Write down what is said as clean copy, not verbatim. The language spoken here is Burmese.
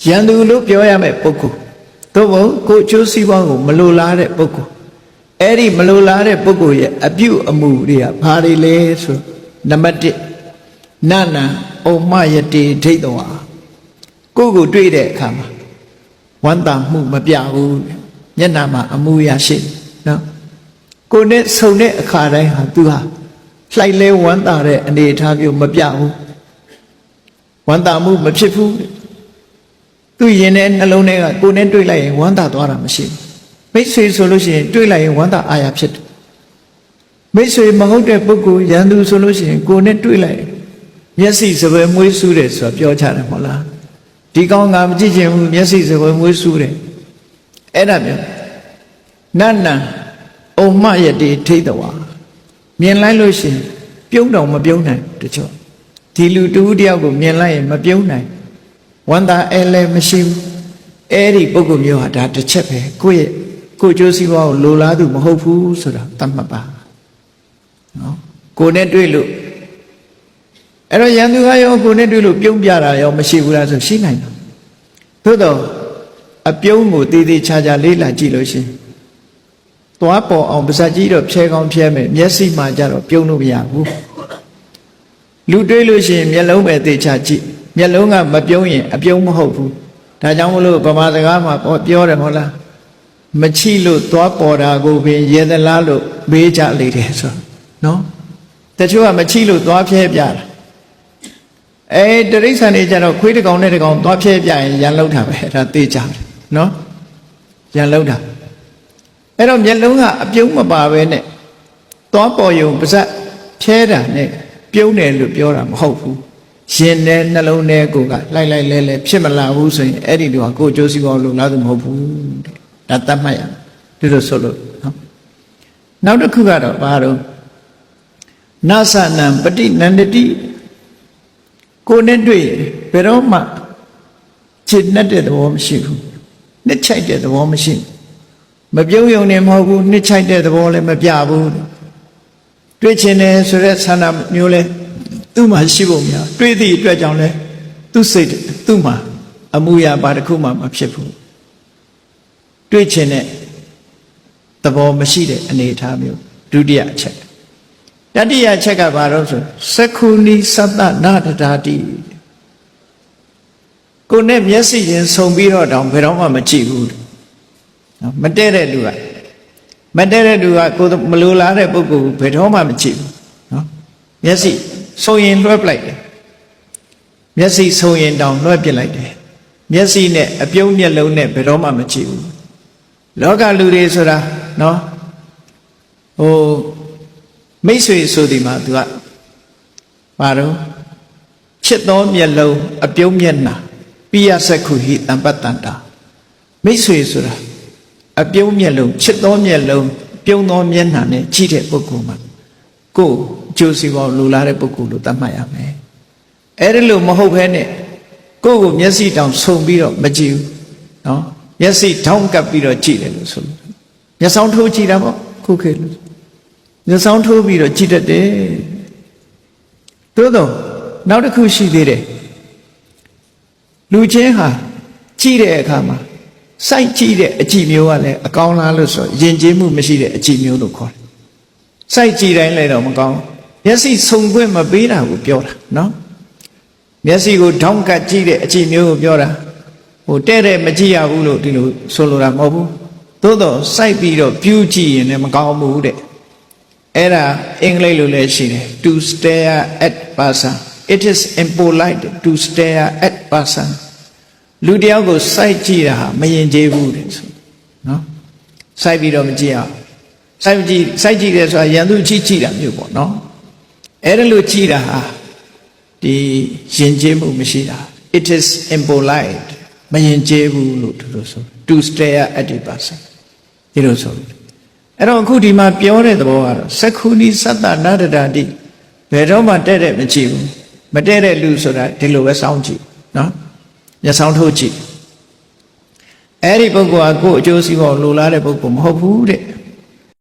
ရန်သူလို့ပြောရမယ့်ပုဂ္ဂိုလ်သို့မဟုတ်ကိုကျိုးစီးပွားကိုမလိုလားတဲ့ပုဂ္ဂိုလ်အဲ့ဒီမလိုလားတဲ့ပုဂ္ဂိုလ်ရဲ့အပြုအမူတွေကဘာတွေလဲဆိုနံပါတ်1နန္နဩမယတိဒိဋ္ဌဝါကိုတွေ့တဲ့အခါမှာဝမ်းသာမှုမပြဘူးမျက်နှာမှာအမူအရာရှိနော်ကိုနဲ့ဆုံတဲ့အခါတိုင်းဟာသူဟာလှိုက်လဲဝမ်းသာတဲ့အနေအထားမျိုးမပြဘူးဝမ်းသာမှုမဖြစ်ဘူးသူရင်တဲ့နှလုံးထဲကကိုနဲ့တွေ့လိုက်ရင်ဝမ်းသာသွားတာမရှိဘူးမိတ်ဆွေဆိုလို့ရှိရင်တွေ့လိုက်ရင်ဝမ်းသာအာရဖြစ်တယ်မိတ်ဆွေမဟုတ်တဲ့ပုဂ္ဂိုလ်ရန်သူဆိုလို့ရှိရင်ကိုနဲ့တွေ့လိုက်မျက်စိစပယ်မွေးဆူးတယ်ဆိုတာပြောကြတယ်မဟုတ်လားဒီကောင်းငါမကြည့်ချင်ဘူးမျက်စိစပယ်မွေးဆူးတယ်အဲ့ဒါမျိုးနန္နဩမယတိဒိဋ္ဌဝါမြင်လိုက်လို့ရှိရင်ပြုံးတော့မပြုံးနိုင်တချို့ဒီလူတူတယောက်ကိုမြင်လိုက်ရင်မပြုံးနိုင်ဝန္တာအဲလည်းမရှိဘူးအဲ့ဒီပုဂ္ဂိုလ်မျိုးဟာဒါတစ်ချက်ပဲကိုယ့်ကျိုးစီးပွားကိုလိုလားသူမဟုတ်ဘူးဆိုတာသတ်မှတ်ပါနော်ကိုနဲ့တွေ့လို့အဲ့တော့ရန်သူကရောကိုနဲ့တွေ့လို့ပြုံးပြတာရောမရှိဘူးလားဆိုရှိနိုင်တယ်သို့တော့အပြုံးကိုတည်တည်ချာချာလေးလာကြည့်လို့ရှိရင်သွားပေါ်အောင်ပါးစပ်ကြီးတော့ဖြဲကောင်းဖြဲမယ်မျက်စိမှကြတော့ပြုံးလို့မရဘူးလူတွေ့လို့ရှိရင်မျက်လုံးပဲသေချာကြည့်မျက်လုံးကမပြုံးရင်အပြုံးမဟုတ်ဘူးဒါကြောင့်မလို့ဗမာစကားမှာပြောတယ်မဟုတ်လားမချိလို့သွားပေါ်တာကိုပင်ရေသလားလို့မေးကြလေတယ်ဆိုနော်တချို့ကမချိလို့သွားဖြဲပြတာတရိစ္ဆာန်တွေကြတော့ခွေးတစ်ကောင်နဲ့တစ်ကောင်သွားဖြဲပြရင်ရန်လောက်တာပဲဒါသိကြတယ်နော်ရန်လောက်တာအဲ့တော့မျက်လုံးကအပြုံးမပါပဲနဲ့သွားပေါ်ယုံပါးစပ်ဖြဲတာနဲ့ပြုံးတယ်လို့ပြောတာမဟုတ်ဘူးရင်နဲ့နှလုံးထဲကိုကလိုက်လဲဖြစ်မလာဘူးဆိုရင်အဲ့ဒီတော့ကိုကျိုးစီးပွားလို့လားသူမဟုတ်ဘူးတဲ့ဒါတတ်မှတ်ရဒီလိုဆိုလို့နော်နောက်တစ်ခုကတော့ဘာလို့နသနံပฏิနန္ဒတိကိုနဲ့တွေ့ဘယ်တော့မှခြေနဲ့တဲ့သဘောမရှိဘူးနှစ်ချိုက်တဲ့သဘောမရှိဘူးမပြုံးယုံနေမဟုတ်ဘူးနှစ်ချိုက်တဲ့သဘောလည်းမပြဘူးတွေ့ချင်တယ်ဆိုတဲ့ဆန္ဒမျိုးလဲသူ့မှာရှိဖို့များတွေ့သည့်အတွက်ကြောင့်လဲသူ့စိတ်သူ့မှာအမှုရာဘာတစ်ခုမှမဖြစ်ဘူးတွေ့ချင်တဲ့သဘောမရှိတဲ့အနေအထားမျိုးဒုတိယအချက်တတိယအချက်ကဘာလို့ဆိုသက္ခုနီသတ္တနာတတာတိကိုနဲ့မျက်စိချင်းဆုံပြီးတော့တောင်ဘယ်တော့မှမကြည့်ဘူးမတည့်တဲ့လူကကိုမလိုလားတဲ့ပုဂ္ဂိုလ်ဘယ်တော့မှမကြည့်ဘူးနော်မျက်စိဆုံရင်လွှဲပလိုက်တယ်မျက်စိဆုံရင်တောင်လွှဲပစ်လိုက်တယ်မျက်စိနဲ့အပြုံးမျက်လုံးနဲ့ဘယ်တော့မှမကြည့်ဘူးလောကလူတွေဆိုတာနော်မိတ်ဆွေဆိုဒီမှာသူကဘာတော့ချစ်သောမျက်လုံးအပြုံးမျက်နှာပိယစက္ခုဟိတံပတ္တန္တာမိတ်ဆွေဆိုတာအပြုံးမျက်လုံးချစ်သောမျက်လုံးပြုံးသောမျက်နှာနဲ့ကြည့်တဲ့ပုဂ္ဂိုလ်မှာကိုယ်ကျိုးစီးပွားလိုလားတဲ့ပုဂ္ဂိုလ်လို့သတ်မှတ်ရမယ်အဲ့ဒါလို့မဟုတ်ဘဲနဲ့ကိုယ့်ကိုမျက်စိတောင်ဆုံပြီးတော့မကြည့်ဘူးနော်မျက်စိထောင်းကပ်ပြီးတော့ကြည့်တယ်လို့ဆိုလို့မျက်စောင်းထိုးကြည့်တာပေါ့ခုခေတ်လို့မျက်စောင်းထိုးပြီးတော့ကြည့်တတ်တယ်သို့တော့နောက်တစ်ခုရှိသေးတယ်လူချင်းဟာကြည့်တဲ့အခါမှာစိုက်ကြည့်တဲ့အကြည့်မျိုးကလည်းအကောင်းလားလို့ဆိုယဉ်ကျေးမှုမရှိတဲ့အကြည့်မျိုးလို့ခေါ်တယ်စိုက်ကြည့်တိုင်းလည်းတော့မကောင်းမျက်စိဆုံခွင့်မပေးတာကိုပြောတာနော်မျက်စိကိုထောင်းကပ်ကြည့်တဲ့အကြည့်မျိုးကိုပြောတာတဲ့မကြည့်ရဘူးလို့ဒီလိုဆိုလိုတာမဟုတ်ဘူးသို့တော့စိုက်ပြီးတော့ပြူးကြည့်ရင်လည်းမကောင်းဘူးတဲ့အဲ့ဒါအင်္ဂလိပ်လိုလည်းရှိတယ် to stare at person it is impolite to stare at person လူတယောက်ကိုစိုက်ကြည့်တာဟာမယဉ်ကျေးဘူးတဲ့ဆိုနော်စိုက်ပြီးတော့မကြည့်အောင်စိုက်ကြည့်တယ်ဆိုတာရန်သူကြည့်တာမျိုးပေါ့နော်အဲ့ဒါလို့ကြည့်တာဟာဒီယဉ်ကျေးမှုမရှိတာ it is impolite မယဉ်ကျေးဘူးလို့သူတို့ဆို to stare at the person ဒီလိုဆိုအဲ့တော့အခုဒီမှာပြောတဲ့သဘောကတော့သက္ခုနီသတ္တနာတတာတိဘယ်တော့မှတဲ့မကြည့်ဘူးမတဲ့လူဆိုတာဒီလိုပဲစောင့်ကြည့်နော်မျက်စောင်းထိုးကြည့်အဲ့ဒီပုဂ္ဂိုလ်ကကိုယ်အကျိုးစီးပွားလိုလားတဲ့ပုဂ္ဂိုလ်မဟုတ်ဘူးတဲ့